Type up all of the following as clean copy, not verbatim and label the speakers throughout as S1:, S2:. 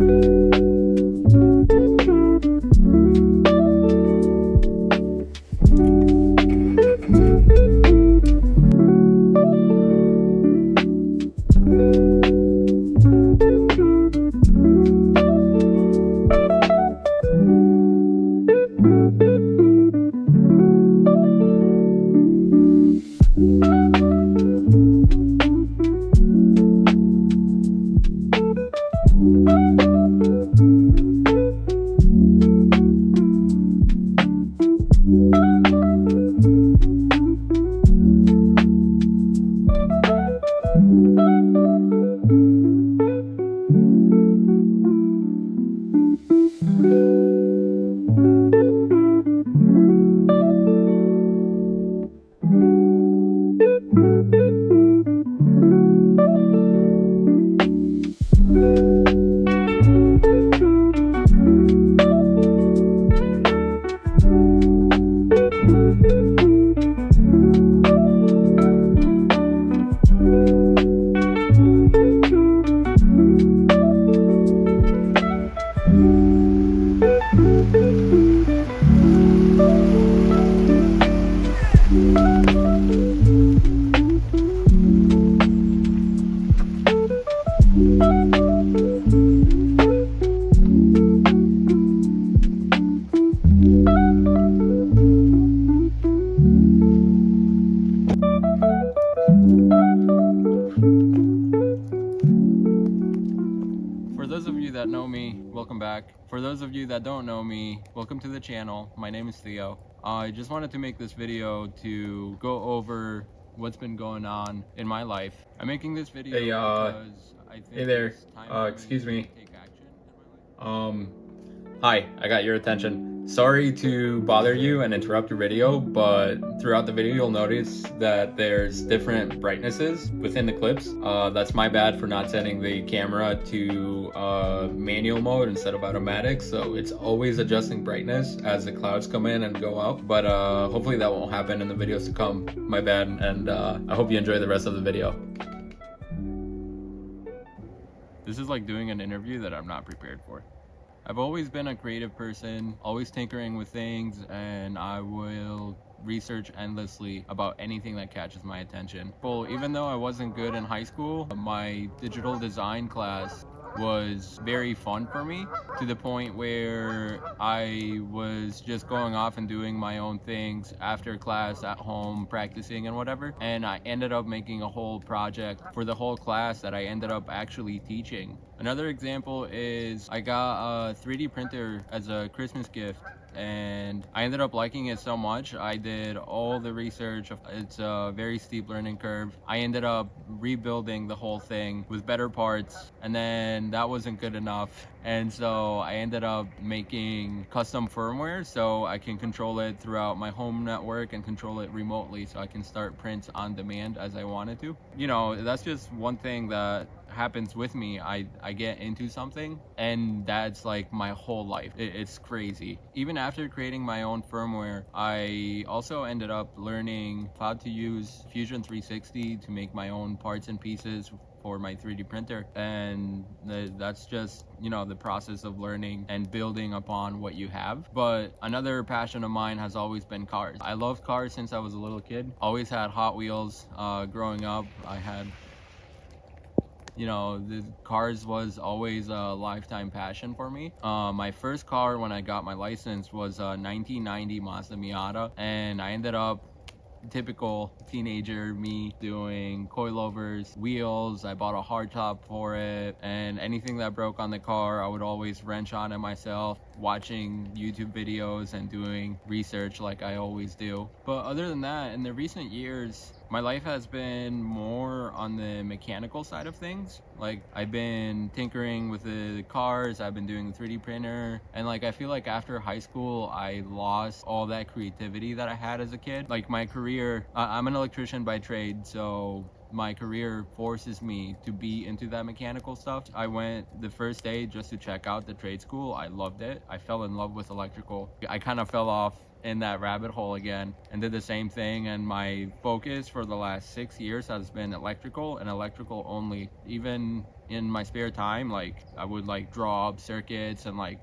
S1: For those of you that know me, welcome back. For those of you that don't know me, welcome to the channel. My name is Theo. I just wanted to make this video to go over what's been going on in my life. I'm making this video because I think
S2: hey there.
S1: it's time for
S2: Excuse
S1: me
S2: me.
S1: to take action in my life.
S2: Hi, I got your attention. Sorry to bother you and interrupt your video, but throughout the video you'll notice that there's different brightnesses within the clips. That's my bad for not setting the camera to manual mode instead of automatic, so it's always adjusting brightness as the clouds come in and go out, but hopefully that won't happen in the videos to come. My bad, and I hope you enjoy the rest of the video.
S1: This is like doing an interview that I'm not prepared for. I've always been a creative person, always tinkering with things, and I will research endlessly about anything that catches my attention. Well, even though I wasn't good in high school, my digital design class was very fun for me, to the point where I was just going off and doing my own things after class, at home, practicing and whatever, and I ended up making a whole project for the whole class that I ended up actually teaching. Another example is I got a 3D printer as a Christmas gift, and I ended up liking it so much. I did all the research. It's a very steep learning curve. I ended up rebuilding the whole thing with better parts, and then that wasn't good enough, and so I ended up making custom firmware so I can control it throughout my home network and control it remotely, so I can start prints on demand as I wanted to. You know, that's just one thing that happens with me. I get into something and that's like my whole life. It's crazy. Even after creating my own firmware, I also ended up learning how to use Fusion 360 to make my own parts and pieces for my 3D printer, and that's just, you know, the process of learning and building upon what you have. But another passion of mine has always been cars. I loved cars since I was a little kid. Always had Hot Wheels. Growing up, I had, you know, the cars was always a lifetime passion for me. My first car when I got my license was a 1990 Mazda Miata, and I ended up, typical teenager me, doing coilovers, wheels. I bought a hardtop for it, and anything that broke on the car I would always wrench on it myself, watching YouTube videos and doing research like I always do. But other than that, in the recent years, my life has been more on the mechanical side of things. Like, I've been tinkering with the cars, I've been doing the 3D printer, and like I feel like after high school I lost all that creativity that I had as a kid. Like my career, I'm an electrician by trade, so my career forces me to be into that mechanical stuff. I went the first day just to check out the trade school. I loved it. I fell in love with electrical. I kind of fell off in that rabbit hole again and did the same thing, and my focus for the last 6 years has been electrical and electrical only. Even in my spare time, like I would like draw up circuits and like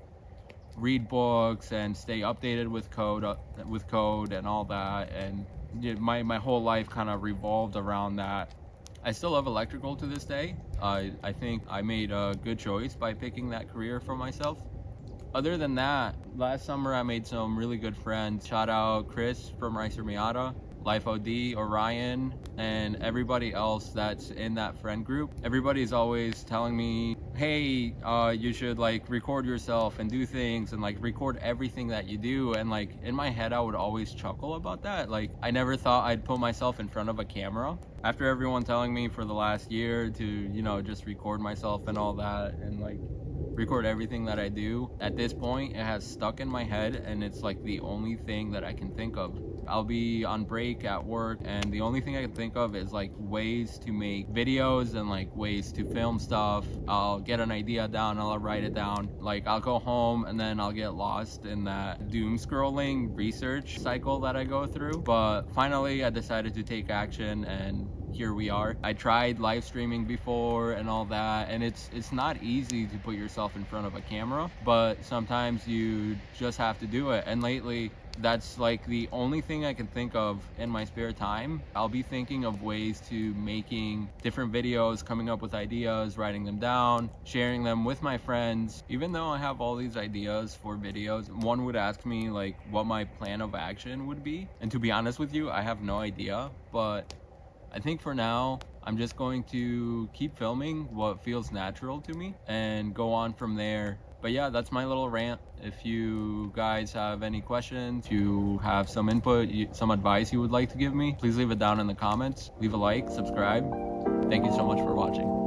S1: read books and stay updated with code and all that, and my whole life kind of revolved around that. I still love electrical to this day. I think I made a good choice by picking that career for myself. Other than that, last summer I made some really good friends. Shout out Chris from Ricer Miata, Life OD, Orion, and everybody else that's in that friend group. Everybody's always telling me, hey, you should like record yourself and do things and like record everything that you do. And like in my head, I would always chuckle about that. Like I never thought I'd put myself in front of a camera. After everyone telling me for the last year to, you know, just record myself and all that and like record everything that I do, at this point it has stuck in my head and it's like the only thing that I can think of. I'll be on break at work and the only thing I can think of is like ways to make videos and like ways to film stuff. I'll get an idea down, I'll write it down. Like I'll go home and then I'll get lost in that doom scrolling research cycle that I go through. But finally I decided to take action and here we are. I tried live streaming before and all that, and it's not easy to put yourself in front of a camera, but sometimes you just have to do it. And lately that's like the only thing I can think of in my spare time. I'll be thinking of ways to making different videos, coming up with ideas, writing them down, sharing them with my friends. Even though I have all these ideas for videos, one would ask me like what my plan of action would be, and to be honest with you, I have no idea. But I think for now, I'm just going to keep filming what feels natural to me and go on from there. But yeah, that's my little rant. If you guys have any questions, if you have some input, some advice you would like to give me, please leave it down in the comments. Leave a like, subscribe. Thank you so much for watching.